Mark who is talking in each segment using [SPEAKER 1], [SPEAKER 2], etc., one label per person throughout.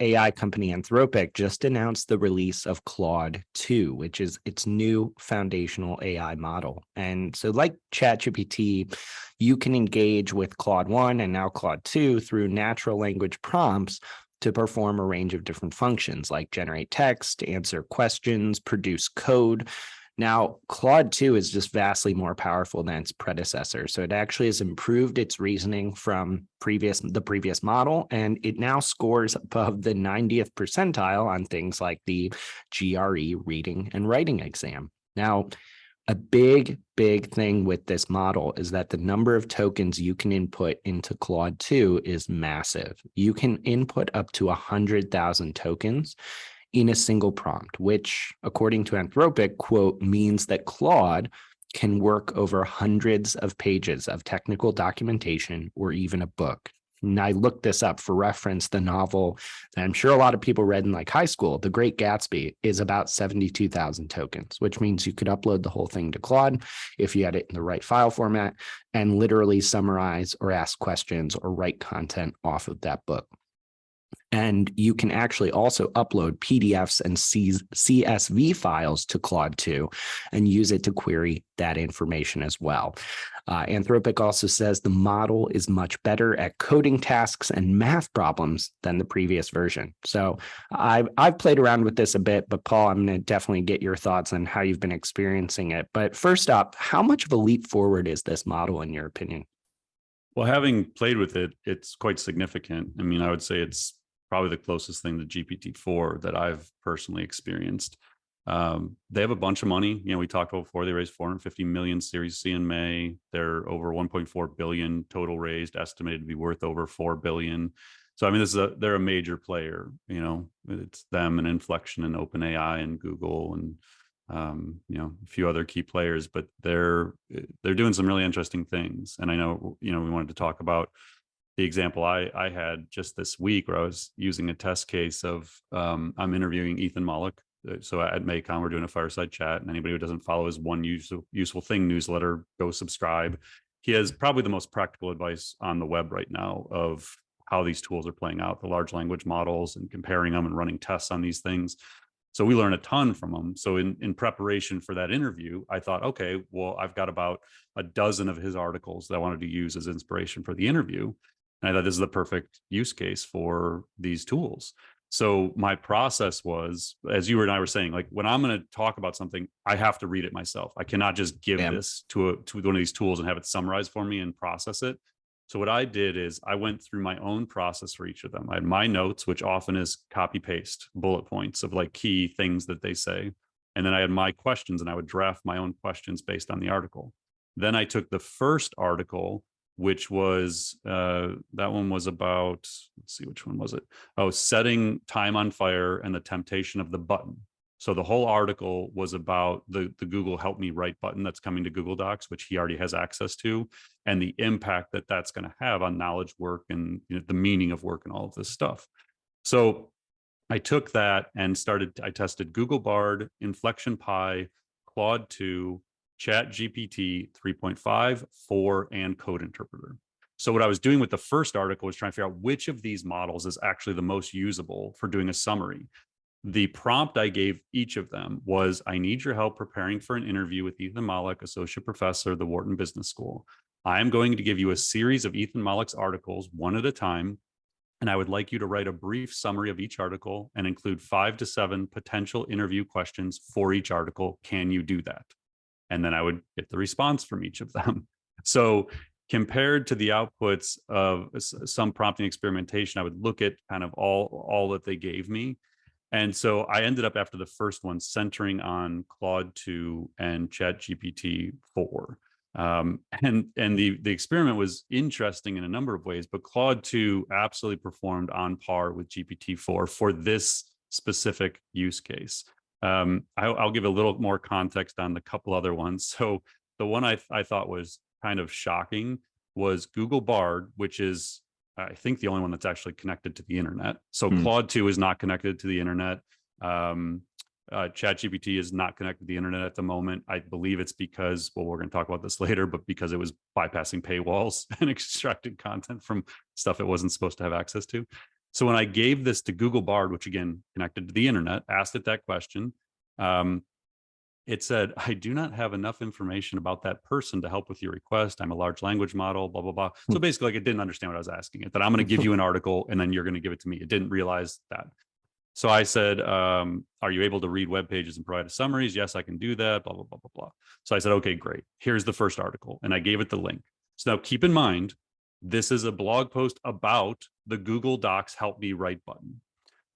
[SPEAKER 1] AI company Anthropic just announced the release of Claude 2, which is its new foundational AI model. And so like ChatGPT, you can engage with Claude 1 and now Claude 2 through natural language prompts to perform a range of different functions like generate text, answer questions, produce code. Now, Claude 2 is just vastly more powerful than its predecessor. So it actually has improved its reasoning from the previous model, and it now scores above the 90th percentile on things like the GRE reading and writing exam. Now, a big thing with this model is that the number of tokens you can input into Claude 2 is massive. You can input up to 100,000 tokens in a single prompt, which, according to Anthropic, quote, means that Claude can work over hundreds of pages of technical documentation or even a book. And I looked this up for reference. The novel that I'm sure a lot of people read in like high school, The Great Gatsby, is about 72,000 tokens, which means you could upload the whole thing to Claude if you had it in the right file format and literally summarize or ask questions or write content off of that book. And you can actually also upload PDFs and CSV files to Claude 2 and use it to query that information as well. Anthropic also says the model is much better at coding tasks and math problems than the previous version. So I've played around with this a bit, but Paul, I'm going to definitely get your thoughts on how you've been experiencing it. But first up, how much of a leap forward is this model in your opinion?
[SPEAKER 2] Well, having played with it, it's quite significant. I mean, I would say it's probably the closest thing to GPT-4 that I've personally experienced. They have a bunch of money. You know, we talked about before, they raised 450 million Series C in May. They're over 1.4 billion total raised, estimated to be worth over 4 billion. So, I mean, they're a major player. You know, it's them and Inflection and OpenAI and Google and you know, a few other key players, but they're doing some really interesting things. And I know, you know, we wanted to talk about the example I had just this week where I was using a test case of I'm interviewing Ethan Mollick. So at MAICON, we're doing a fireside chat, and anybody who doesn't follow his One Useful Thing newsletter, go subscribe. He has probably the most practical advice on the web right now of how these tools are playing out, the large language models and comparing them and running tests on these things. So we learn a ton from them. So in preparation for that interview, I thought, okay, well, I've got about a dozen of his articles that I wanted to use as inspiration for the interview. And I thought this is the perfect use case for these tools. So my process was, as you and I were saying, like when I'm going to talk about something, I have to read it myself. I cannot just give this to one of these tools and have it summarized for me and process it. So what I did is I went through my own process for each of them. I had my notes, which often is copy paste bullet points of like key things that they say. And then I had my questions and I would draft my own questions based on the article. Then I took the first article, which was, that one was about, let's see, which one was it? Oh, setting time on fire and the temptation of the button. So the whole article was about the Google Help Me Write button that's coming to Google Docs, which he already has access to, and the impact that that's going to have on knowledge work and, you know, the meaning of work and all of this stuff. So I took that and I tested Google Bard, Inflection Pi, Claude 2, ChatGPT 3.5, 4, and Code Interpreter. So what I was doing with the first article was trying to figure out which of these models is actually the most usable for doing a summary. The prompt I gave each of them was, I need your help preparing for an interview with Ethan Mollick, Associate Professor at the Wharton Business School. I am going to give you a series of Ethan Mollick's articles, one at a time, and I would like you to write a brief summary of each article and include 5 to 7 potential interview questions for each article. Can you do that? And then I would get the response from each of them. So compared to the outputs of some prompting experimentation, I would look at kind of all that they gave me. And so I ended up, after the first one, centering on Claude 2 and ChatGPT 4. And the experiment was interesting in a number of ways, but Claude 2 absolutely performed on par with GPT-4 for this specific use case. I'll give a little more context on the couple other ones. So the one I thought was kind of shocking was Google Bard, which is, I think, the only one that's actually connected to the internet. So Claude 2 is not connected to the internet. ChatGPT is not connected to the internet at the moment. I believe it's because, well, we're going to talk about this later, but because it was bypassing paywalls and extracting content from stuff it wasn't supposed to have access to. So when I gave this to Google Bard, which again connected to the internet, asked it that question, it said, I do not have enough information about that person to help with your request. I'm a large language model, blah, blah, blah. So basically, like, it didn't understand what I was asking it, that I'm going to give you an article and then you're going to give it to me. It didn't realize that. So I said, are you able to read web pages and provide summaries? Yes, I can do that, blah, blah, blah, blah, blah. So I said, okay, great. Here's the first article. And I gave it the link. So now keep in mind, this is a blog post about the Google Docs Help Me Write button.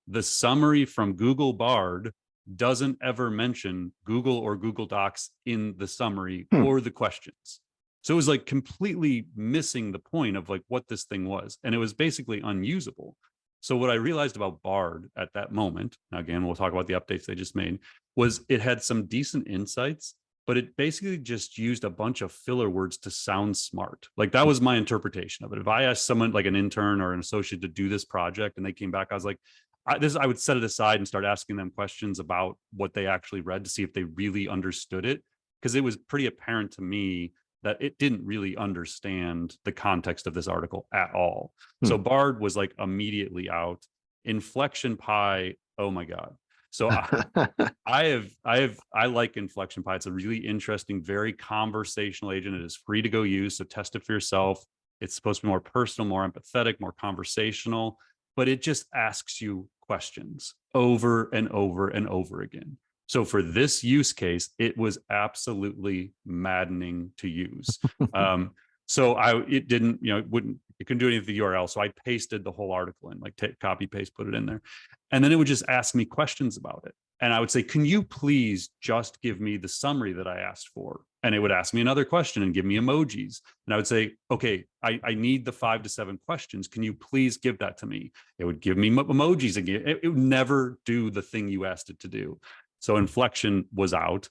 [SPEAKER 2] The summary from Google Bard doesn't ever mention Google or Google Docs in the summary or the questions. So it was like completely missing the point of like what this thing was. And it was basically unusable. So what I realized about Bard at that moment, now again, we'll talk about the updates they just made, was it had some decent insights, but it basically just used a bunch of filler words to sound smart. Like that was my interpretation of it. If I asked someone like an intern or an associate to do this project and they came back, I was like, I would set it aside and start asking them questions about what they actually read to see if they really understood it. Because it was pretty apparent to me that it didn't really understand the context of this article at all. So Bard was like immediately out. Inflection Pi, oh my God. So I like Inflection Pi. It's a really interesting, very conversational agent. It is free to go use, so test it for yourself. It's supposed to be more personal, more empathetic, more conversational, but it just asks you questions over and over and over again. So for this use case, it was absolutely maddening to use. So it didn't, it couldn't do anything with the URL. So I pasted the whole article in, like copy, paste, put it in there. And then it would just ask me questions about it. And I would say, can you please just give me the summary that I asked for? And it would ask me another question and give me emojis. And I would say, okay, I need the 5 to 7 questions. Can you please give that to me? It would give me emojis again. It would never do the thing you asked it to do. So Inflection was out.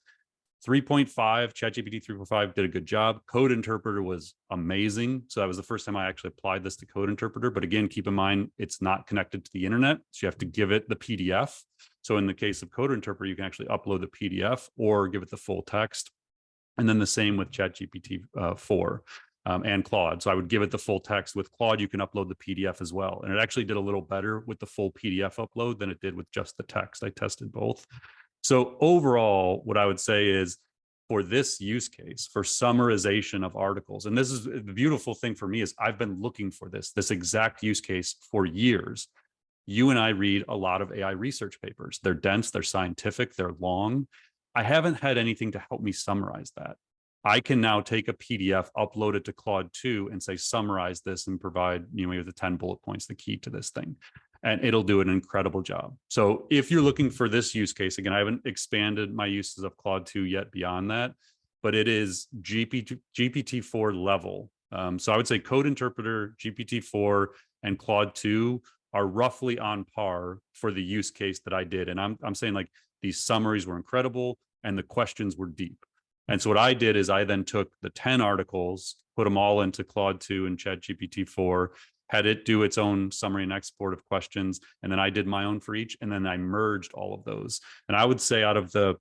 [SPEAKER 2] 3.5, ChatGPT 3.5 did a good job. Code Interpreter was amazing. So that was the first time I actually applied this to Code Interpreter. But again, keep in mind, it's not connected to the internet. So you have to give it the PDF. So in the case of Code Interpreter, you can actually upload the PDF or give it the full text. And then the same with ChatGPT 4 and Claude. So I would give it the full text. With Claude, you can upload the PDF as well. And it actually did a little better with the full PDF upload than it did with just the text. I tested both. So overall, what I would say is for this use case, for summarization of articles, and this is the beautiful thing for me is I've been looking for this exact use case for years. You and I read a lot of AI research papers. They're dense, they're scientific, they're long. I haven't had anything to help me summarize that. I can now take a PDF, upload it to Claude 2 and say, summarize this and provide me with the 10 bullet points, the key to this thing. And it'll do an incredible job. So if you're looking for this use case, again, I haven't expanded my uses of Claude 2 yet beyond that, but it is GPT-4 level. So I would say Code Interpreter, GPT-4, and Claude 2 are roughly on par for the use case that I did. And I'm saying like these summaries were incredible and the questions were deep. And so what I did is I then took the 10 articles, put them all into Claude 2 and ChatGPT 4, had it do its own summary and export of questions. And then I did my own for each. And then I merged all of those. And I would say out of the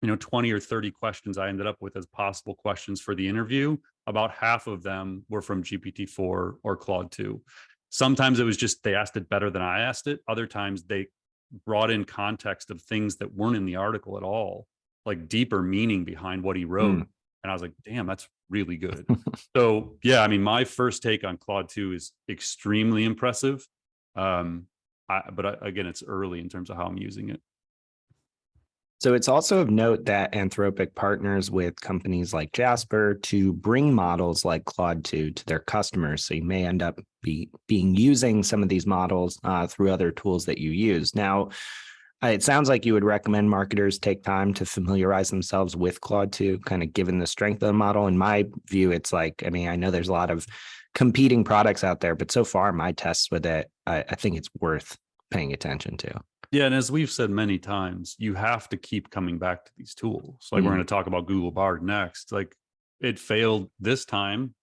[SPEAKER 2] 20 or 30 questions I ended up with as possible questions for the interview, about half of them were from GPT-4 or Claude 2. Sometimes it was just they asked it better than I asked it. Other times they brought in context of things that weren't in the article at all, like deeper meaning behind what he wrote. And I was like, damn, that's really good. So yeah, I mean, my first take on Claude 2 is extremely impressive. But again, it's early in terms of how I'm using it.
[SPEAKER 1] So it's also of note that Anthropic partners with companies like Jasper to bring models like Claude 2 to their customers. So you may end up being using some of these models through other tools that you use. Now, it sounds like you would recommend marketers take time to familiarize themselves with Claude 2, kind of given the strength of the model. In my view, it's like, I mean, I know there's a lot of competing products out there, but so far my tests with it, I think it's worth paying attention to.
[SPEAKER 2] Yeah. And as we've said many times, you have to keep coming back to these tools. Like we're going to talk about Google Bard next. Like it failed this time,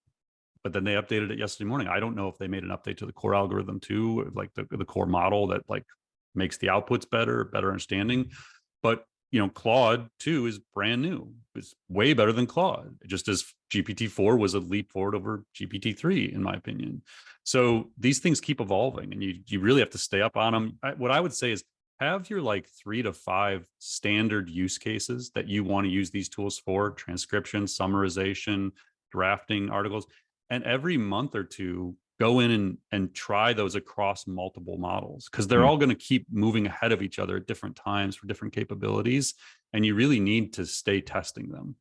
[SPEAKER 2] but then they updated it yesterday morning. I don't know if they made an update to the core algorithm too, like the core model that like makes the outputs better understanding. But Claude 2 is brand new. It's way better than Claude, just as GPT-4 was a leap forward over GPT-3, in my opinion. So these things keep evolving, and you really have to stay up on them. What I would say is have your like 3 to 5 standard use cases that you want to use these tools for: transcription, summarization, drafting articles, and every month or two go in and try those across multiple models, because they're all going to keep moving ahead of each other at different times for different capabilities, and you really need to stay testing them.